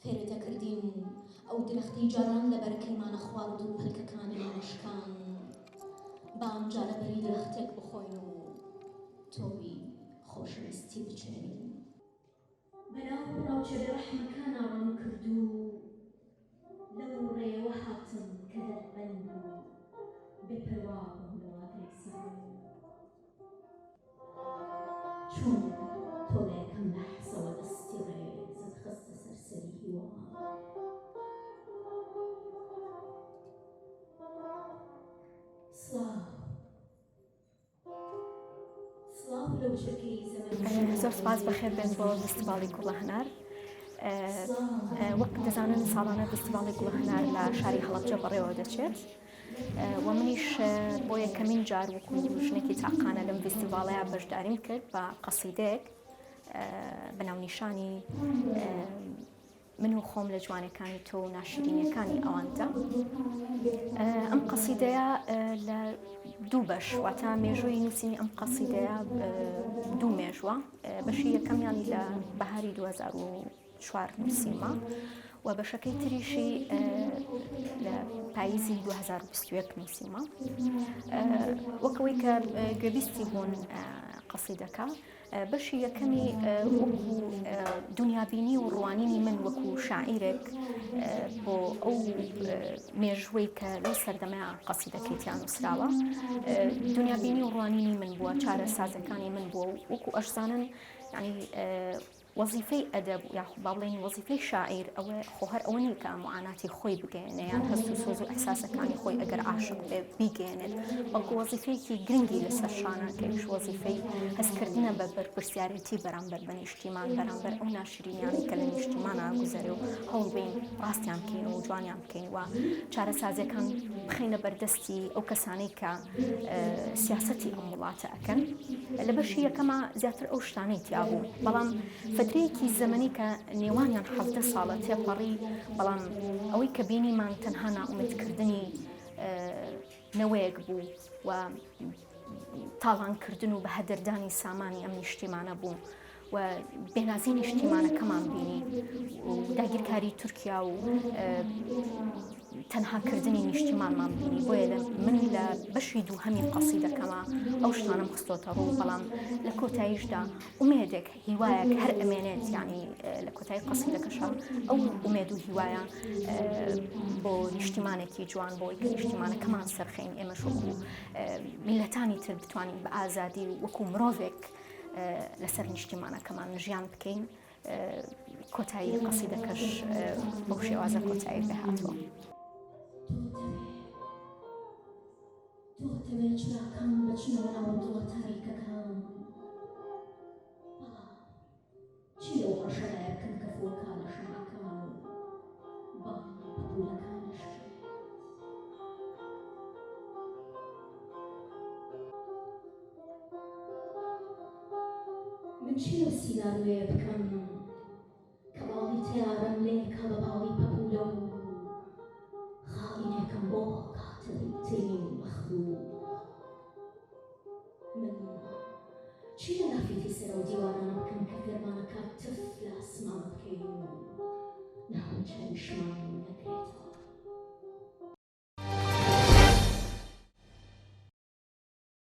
پێرەتەکردین ئەو درەختی جاران لەبەر کەیمانە خوارد و پەلکەکانی مەشکان بام جارەبەری درەختێک بخۆین و تۆوی خۆشەویستی بچێنین بەناو ڕاوچەبێ ڕەحمەکانە ڕەنگ کرد و لەو ڕێوە هاتم کە دەربەند و بێپەروا بووم لە واتای سەر چون تۆڵێکم لەحزەوە دەستی ڕێزت خستە سەرسەری هیوا سڵاو لەو چرکەی زەمەن زۆر سپاس بەخێر بێت بۆ فستیڤاڵی گوڵە هەنار. وەک دەزانن ساڵانە فستیڤاڵی گوڵە هەنار لە شاری هەڵەبجە بەڕێوە دەچێت و منیش بۆ یەکەمین جار وەکو ژنێکی تاقانە لەم فستیڤاڵەیە بەشداریم کرد بە قەسیدەیەک بەناونیشانی من و خۆم لە جوانەکانی تۆ و ناشرینیەکانی ئەواندا. ئەم قەسیدەیە لە دوو بەش واتە مێژووی نووسینی ئەم قەسیدەیە دوو مێژووە، بەشی یەکەمیان لە بەهاری 2004 نووسیمە و بەشەکەی تریشی لە پاییزی 2021 نووسیمە. وەکەوەی کە گوێبیستی بوون قەسیدەکە، بەشی یەکەمی وەکو دنیابینی و ڕوانینی من وەکو شاعیرێک بۆ ئەو مێژوەی کە لەو سەردەمەیە قەسیدەکەی تیان نووسراوە، دنیابینی و ڕوانینی من بووە، چارە سازەکانی من بووە. وەکو ئەشزانن یعنی وەزیفەی ئەدەب یاخود با بڵێن وەزیفەی شاعیر ئەوە خۆ هەر ئەوە نیە کە معاناتی خۆی بگەێنێ یان هەست و سۆز و ئەحساسەکانی خۆی ئەگەر عاشق بێ بیگەێنێت، بەڵکو وەزیفەیەکی گرنگی لەسەر شانە کەش وەزیفەی هەستکردنە بە بەرپرسیارەتی بەرامبەر بە نیشتیمان، بەرامبەر ئەو ناشرینیانی کە لە نیشتیمانە گوزەرێ و هەوڵ بین ڕاستیان بکەین و جوانیان بکەین و چارەسازیەکان بخەینە بەردەستی ئەو کەسانەی کە سیاسەتی ئەم وڵاتە ئەکەن. لە بەشی یەکەمە زیاتر ئەو شتانەی تیا بوو، بەڵام فترەیەکی زەمەنی کە نێوانیان 17 ساڵە تێپەڕی، بەڵام ئەوەی کە بینیمان تەنها ناومێدکردنی نەوەیەک بوو و تاڵانکردن و بە هەدەردانی سامانی ئەم نیشتیمانە بوو و بێنازی نیشتیمانەکەمان بینی و داگیرکاری تورکیا و تەنهاکردنی نیشتیمانمان بینی. بۆیە من لە بەشی دووهەمی قەسیدەکەمە ئەو شتانم خستۆتە ڕوو، بەڵام لە کۆتاییشدا ئومێدێک هیوایەک هەر ئەمێنێت، یعنی لە کۆتایی قەسیدەکەشە ئەو ئومێد و هیوایە بۆ نیشتیمانێکی جوان، بۆی کە نیشتیمانەکەمان سەرخەین ئێمەش وەکو میلەتانی تر بتوانین بە ئازادی وەکو مرۆڤێک لەسەر نیشتیمانەکەمان ژیان بکەین. کۆتایی قەسیدەکەش بەو شێوازە کۆتایی پێهاتووە. تۆتەوێ چراکان بچنەوە ناو دڵە تاریکەکان، بەڵام چی لەو ڕەشەدایە بکەن کە فۆکا لە شەمەکان و باڵی پەپوولەکانش من چی لەو سیناروێ بکەم کە باڵی تیارەم لێکە بە باڵی پەپوولە و خاڵینێکم بۆ کاتەی تێنی مەخلوق. من چی لە لافێتی سەرە و دیوارانە بکەم کە فێرمانەکە تف لە ئاسمان بکەین و ناوچەویشمان نەکرێتەوە